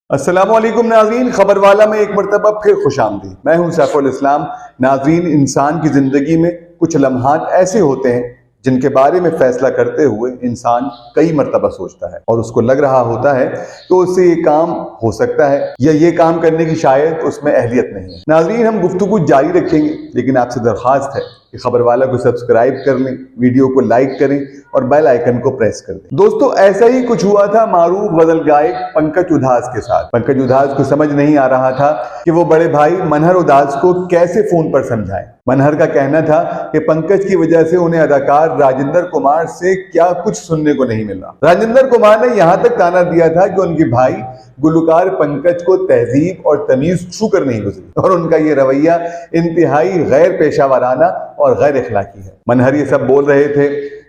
अस्सलामुअलैकुम नाज़रीन, खबर वाला में एक मरतबा फिर खुशामदीद। मैं हूं सैफुल इस्लाम। नाज़रीन, इंसान की ज़िंदगी में कुछ लम्हात ऐसे होते हैं जिनके बारे में फैसला करते हुए इंसान कई मरतबा सोचता है और उसको लग रहा होता है कि उससे ये काम हो सकता है या ये काम करने की शायद उसमें अहलियत नहीं है। नाज़रीन, हम गुफ्तगू जारी रखेंगे, लेकिन आपसे दरख्वास्त है कि खबर वाला को सब्सक्राइब कर लें, वीडियो को लाइक करें और बेल आइकन को प्रेस कर दें। दोस्तों, ऐसा ही कुछ हुआ था मारूफ गजल गायक पंकज उधास के साथ। पंकज उधास को समझ नहीं आ रहा था कि वो बड़े भाई मनहर उधास को कैसे फोन पर समझाएं। मनहर का कहना था कि पंकज की वजह से उन्हें अदाकार राजेंद्र कुमार से क्या कुछ सुनने को नहीं मिला। राजेंद्र कुमार ने यहां तक ताना दिया था कि उनके भाई गुलकार पंकज को तहजीब और तमीज छू कर नहीं गुजरी और उनका ये रवैया इंतहाई गैर पेशा वाराना और गैर इखलाकी है। मनहर ये सब बोल रहे थे,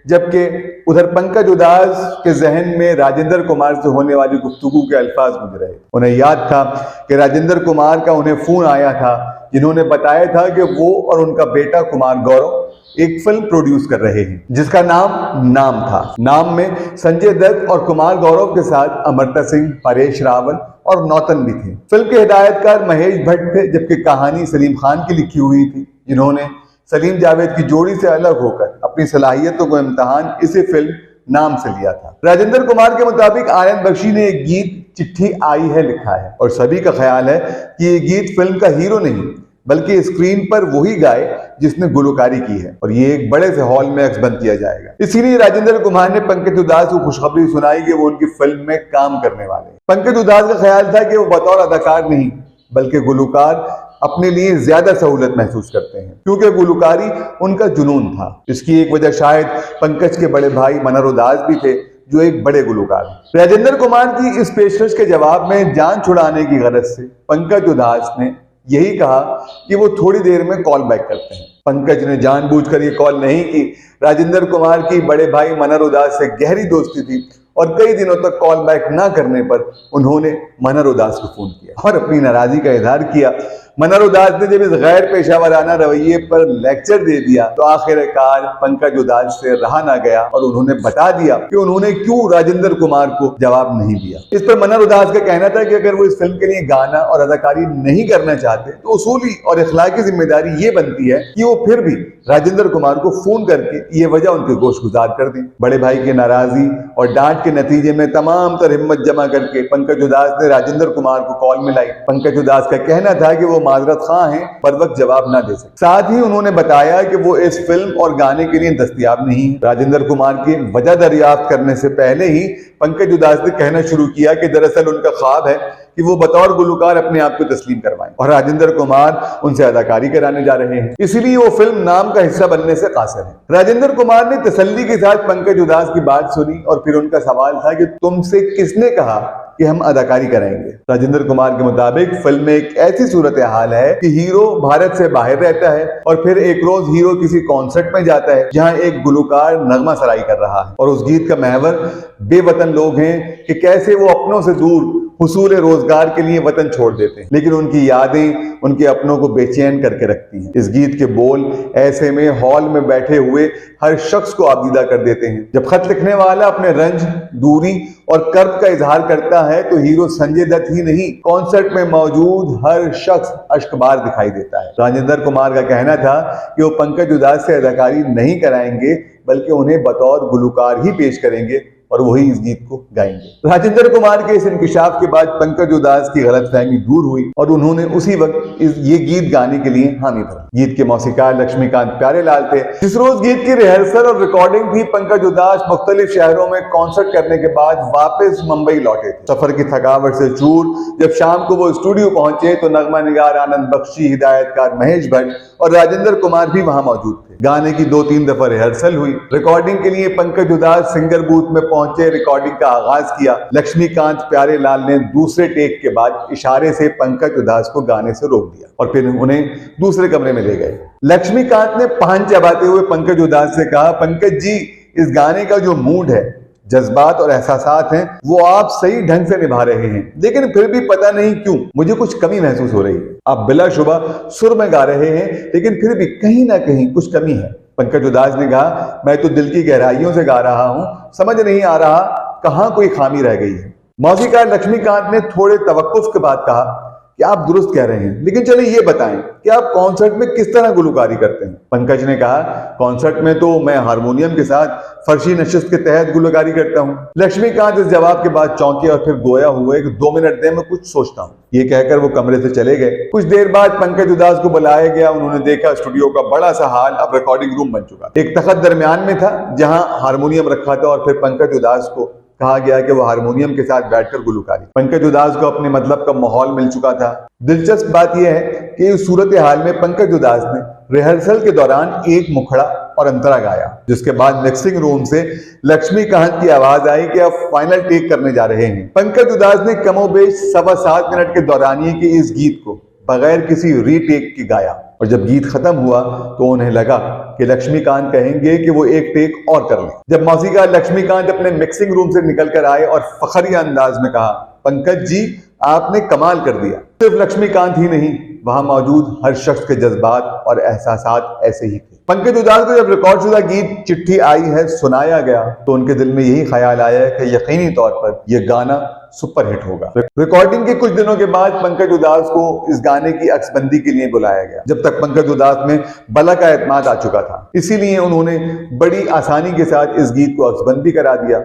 जबकि उधर पंकज उधास के जहन में राजेंद्र कुमार से होने वाली गुफ्तगू के अल्फाज गुजर रहे। उन्हें याद था कि राजेंद्र कुमार का उन्हें फोन आया था, जिन्होंने बताया था कि वो और उनका बेटा कुमार गौरव एक फिल्म प्रोड्यूस कर रहे हैं जिसका नाम था। नाम में संजय दत्त और कुमार गौरव के साथ अमृता सिंह, परेश रावल और नौतन भी थे। फिल्म के हिदायतकार महेश भट्ट थे, जबकि कहानी सलीम खान की लिखी हुई थी, जिन्होंने सलीम जावेद की जोड़ी से अलग होकर अपनी सलाहियतों को इम्तिहान इसी फिल्म नाम से लिया था। राजेंद्र कुमार के मुताबिक आर्यन बख्शी ने एक गीत चिट्ठी आई है लिखा है और सभी का ख्याल है कि ये गीत फिल्म का हीरो नहीं बल्कि स्क्रीन पर वही गाए जिसने गुलकारी की है और ये एक बड़े से हॉल में अक्सबंद किया जाएगा। इसीलिए राजेंद्र कुमार ने पंकज उधास को खुशखबरी सुनाई कि वो उनकी फिल्म में काम करने वाले। पंकज उधास का ख्याल था कि वो बतौर अदाकार नहीं बल्कि गुलकार अपने लिए ज्यादा सहूलत महसूस करते हैं, क्योंकि गुलकारी उनका जुनून था। इसकी एक वजह शायद पंकज के बड़े भाई मनहर उधास भी थे, जो एक बड़े गुलकार हैं। राजेंद्र कुमार की इस पेशकश के जवाब में जान छुड़ाने की गरज से पंकज उधास ने यही कहा कि वो थोड़ी देर में कॉल बैक करते हैं। पंकज ने जानबूझकर ये कॉल नहीं की। राजेंद्र कुमार की बड़े भाई मनहर उधास से गहरी दोस्ती थी और कई दिनों तक कॉल बैक ना करने पर उन्होंने मनहर उधास को फोन किया और अपनी नाराजगी का इजहार किया। मनहर उधास ने जब इस गैर पेशावराना रवैये पर लेक्चर दे दिया तो आखिरकार पंकज उधास से रहा ना गया और उन्होंने बता दिया कि उन्होंने क्यों राजेंद्र कुमार को जवाब नहीं दिया। इस पर मनहर उधास का कहना था कि अगर वो इस फिल्म के लिए गाना और अदाकारी नहीं करना चाहते तो उसूली और इखलाकी जिम्मेदारी ये बनती है कि वो फिर भी राजेंद्र कुमार को फोन करके ये वजह उनके गोश गुजार कर दें। बड़े भाई की नाराजगी और डांट के नतीजे में तमाम तर हिम्मत जमा करके पंकज उधास ने राजेंद्र कुमार को कॉल मिलाई। पंकज उधास का कहना था कि वो माजरत खां हैं, पर वक्त जवाब ना दे सकते। साथ ही उन्होंने बताया कि वो इस फिल्म और गाने के लिए दस्तयाब नहीं है। राजेंद्र कुमार की वजह दरियाफ्त करने से पहले ही पंकज उधास ने कहना शुरू किया कि दरअसल उनका ख्वाब है कि वो बतौर गुलकार अपने आप को तस्लीम करवाएं और राजेंद्र कुमार उनसे अदाकारी कराने जा रहे हैं, इसलिए वो फिल्म नाम का हिस्सा बनने से कासिर है। राजेंद्र कुमार ने तसल्ली के साथ पंकज उधास की बात सुनी और फिर उनका सवाल था कि तुमसे किसने कहा कि हम अदाकारी कराएंगे। राजेंद्र कुमार के मुताबिक फिल्म में एक ऐसी सूरत हाल है कि हीरो भारत से बाहर रहता है और फिर एक रोज हीरो किसी कॉन्सर्ट में जाता है जहां एक गुलकार नगमा सराई कर रहा है और उस गीत का महवर बेवतन लोग हैं कि कैसे वो अपनों से दूर हुसूल रोजगार के लिए वतन छोड़ देते हैं, लेकिन उनकी यादें उनके अपनों को बेचैन करके रखती हैं। इस गीत के बोल ऐसे में हॉल में बैठे हुए हर शख्स को आबदीदा कर देते हैं। जब खत लिखने वाला अपने रंज, दूरी और कर्ब का इजहार करता है तो हीरो संजय दत्त ही नहीं, कॉन्सर्ट में मौजूद हर शख्स अश्कबार दिखाई देता है। राजेंद्र कुमार का कहना था कि वो पंकज उधास से अदाकारी नहीं कराएंगे बल्कि उन्हें बतौर गुलकार ही पेश करेंगे और वही इस गीत को गाएंगे। राजेंद्र कुमार के इस इंकिशाफ के बाद पंकज उधास की गलतफहमी दूर हुई और उन्होंने उसी वक्त ये गीत गाने के लिए हामी भरी। गीत के मौसीकार लक्ष्मीकांत प्यारेलाल थे। जिस रोज गीत की रिहर्सल और रिकॉर्डिंग थी, पंकज उधास मुख्तलिफ शहरों में कॉन्सर्ट करने के बाद वापस मुंबई लौटे थे। सफर की थकावट से चूर जब शाम को वो स्टूडियो पहुंचे तो नगमा निगार आनंद बख्शी, हिदायतकार महेश भट्ट और राजेंद्र कुमार भी वहां मौजूद थे। गाने की 2-3 दफा रिहर्सल हुई। रिकॉर्डिंग के लिए पंकज उधास सिंगर बूथ में पहुंचे, रिकॉर्डिंग का आगाज किया। लक्ष्मीकांत प्यारेलाल ने दूसरे टेक के बाद इशारे से पंकज उधास को गाने से रोक दिया और फिर उन्हें दूसरे कमरे में ले गए। लक्ष्मीकांत ने पान चबाते हुए पंकज उधास से कहा, पंकज जी, इस गाने का जो मूड है, जज्बात और एहसासात हैं, वो आप सही ढंग से निभा रहे हैं, लेकिन फिर भी पता नहीं क्यों मुझे कुछ कमी महसूस हो रही है। आप बिलाशुबा सुर में गा रहे हैं, लेकिन फिर भी कहीं ना कहीं कुछ कमी है। पंकज उधास ने कहा, मैं तो दिल की गहराइयों से गा रहा हूं, समझ नहीं आ रहा कहां कोई खामी रह गई है। मौसीकार लक्ष्मीकांत ने थोड़े तवक्कुफ के बाद कहा कि आप दुरुस्त कह रहे हैं, लेकिन चलिए ये बताएं कि आप कॉन्सर्ट में किस तरह गुलकारी करते हैं। पंकज ने कहा, कॉन्सर्ट में तो मैं हारमोनियम के साथ फर्शी नशिस्त के तहत गुलकारी करता हूं। लक्ष्मीकांत इस जवाब के बाद चौंके और फिर गोया हुए कि 2 मिनट दे, मैं कुछ सोचता हूं। ये कहकर वो कमरे से चले गए। कुछ देर बाद पंकज उदास को बुलाया गया। उन्होंने देखा स्टूडियो का बड़ा सा हाल अब रिकॉर्डिंग रूम बन चुका। एक तख्त दरमियान में था जहां हारमोनियम रखा था और फिर पंकज उदास को कहा गया कि वो हारमोनियम के साथ बैठकर गुलकारी। पंकज उदास को अपने मतलब का माहौल मिल चुका था। दिलचस्प बात यह है कि इस सूरत हाल में पंकज उदास ने रिहर्सल के दौरान एक मुखड़ा और अंतरा गाया, जिसके बाद मिक्सिंग रूम से लक्ष्मीकांत की आवाज आई कि अब फाइनल टेक करने जा रहे हैं। पंकज उदास ने कमोबेश 7.25 मिनट के दौरानिये के इस गीत को बगैर किसी रीटेक के गाया और जब गीत खत्म हुआ तो उन्हें लगा कि लक्ष्मीकांत कहेंगे कि वो एक टेक और कर लें। जब मौसीकार लक्ष्मीकांत अपने मिक्सिंग रूम से निकल कर आए और फखरिया अंदाज में कहा, पंकज जी आपने कमाल कर दिया। सिर्फ लक्ष्मीकांत ही नहीं, वहां मौजूद हर शख्स के जज्बात और एहसासात ऐसे ही थे। पंकज उदास को जब रिकॉर्ड शुदा गीत चिट्ठी आई है सुनाया गया तो उनके दिल में यही ख्याल आया कि यकीनी तौर पर यह गाना सुपरहिट होगा। रिकॉर्डिंग के कुछ दिनों के बाद पंकज उदास को इस गाने की अक्सबंदी के लिए बुलाया गया। जब तक पंकज उदास में बला का एतमाद आ चुका था, इसीलिए उन्होंने बड़ी आसानी के साथ इस गीत को अक्सबंदी करा दिया।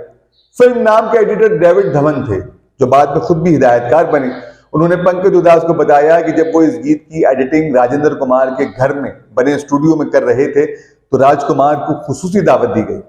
फिल्म नाम के एडिटर डेविड धवन थे, जो बाद में खुद भी हिदायतकार बने। उन्होंने पंकज उदास को बताया कि जब वो इस गीत की एडिटिंग राजेंद्र कुमार के घर में बने स्टूडियो में कर रहे थे तो राजकुमार को खुसूसी दावत दी गई।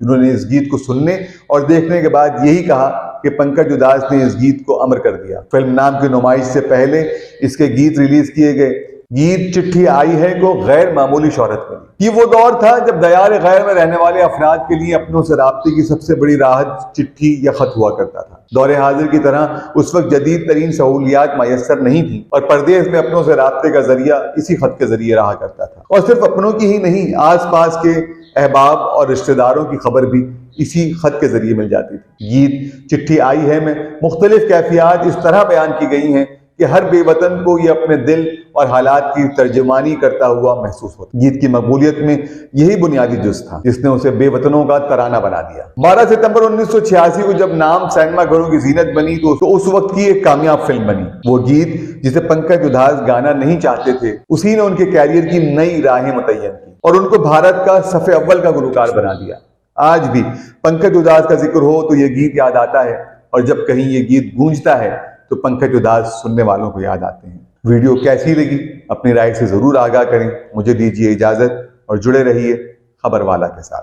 उन्होंने इस गीत को सुनने और देखने के बाद यही कहा कि पंकज उदास ने इस गीत को अमर कर दिया। फिल्म नाम की नुमाइश से पहले इसके गीत रिलीज किए गए। गीत चिट्ठी आई है को गैर मामूली शोहरत मिली। ये वो दौर था जब दयार गैर में रहने वाले अफराद के लिए अपनों से राब्ते की सबसे बड़ी राहत चिट्ठी या खत हुआ करता था। दौरे हाजिर की तरह उस वक्त जदीद तरीन सहूलियात मैसर नहीं थी और परदेश में अपनों से राब्ते का जरिया इसी खत के जरिए रहा करता था। और सिर्फ अपनों की ही नहीं, आस पास के अहबाब और रिश्तेदारों की खबर भी इसी खत के जरिए मिल जाती थी। गीत चिट्ठी आई है में मुख्तलिफ कैफियत इस तरह बयान की गई हैं कि हर बेवतन को ये अपने दिल और हालात की तर्जुमानी करता हुआ महसूस होता। गीत की मकबूलियत में यही बुनियादी जुज़ था जिसने उसे बेवतनों का तराना बना दिया। 12 सितंबर 1986 को जब नाम सिनेमा घरों की जीनत बनी तो उस वक्त की एक कामयाब फिल्म बनी। वो गीत जिसे पंकज उदास गाना नहीं चाहते थे, उसी ने उनके कैरियर की नई राहें मुतय्यन की और उनको भारत का सफ़े अव्वल का गुलकार बना दिया। आज भी पंकज उदास का जिक्र हो तो ये गीत याद आता है और जब कहीं ये गीत गूंजता है तो पंकज उदास सुनने वालों को याद आते हैं। वीडियो कैसी लगी अपनी राय से जरूर आगाह करें। मुझे दीजिए इजाजत और जुड़े रहिए खबरवाला के साथ।